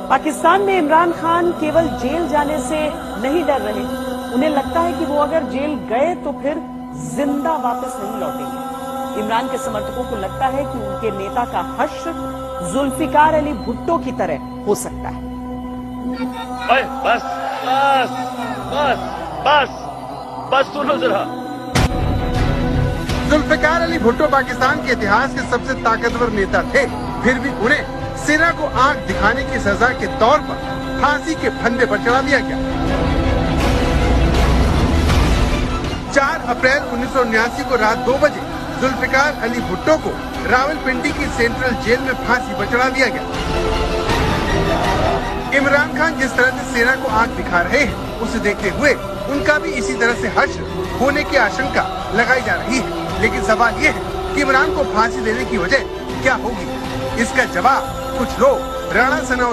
पाकिस्तान में इमरान खान केवल जेल जाने से नहीं डर रहे। उन्हें लगता है कि वो अगर जेल गए तो फिर जिंदा वापस नहीं लौटेंगे। इमरान के समर्थकों को लगता है कि उनके नेता का हश्र जुल्फिकार अली भुट्टो की तरह हो सकता है। बस बस बस बस बस सुनो जरा। जुल्फिकार अली भुट्टो पाकिस्तान के इतिहास के सबसे ताकतवर नेता थे, फिर भी उन्हें सेना को आंख दिखाने की सजा के तौर पर फांसी के फंदे पर चढ़ा दिया गया। 4 अप्रैल 1979 को रात 2 बजे जुल्फिकार अली भुट्टो को रावलपिंडी की सेंट्रल जेल में फांसी पर चढ़ा दिया गया। इमरान खान जिस तरह से सेना को आंख दिखा रहे हैं, उसे देखते हुए उनका भी इसी तरह से हश्र होने की आशंका लगाई जा रही है। लेकिन सवाल ये है कि इमरान को फांसी देने की वजह क्या होगी? इसका जवाब कुछ लोग राणा सना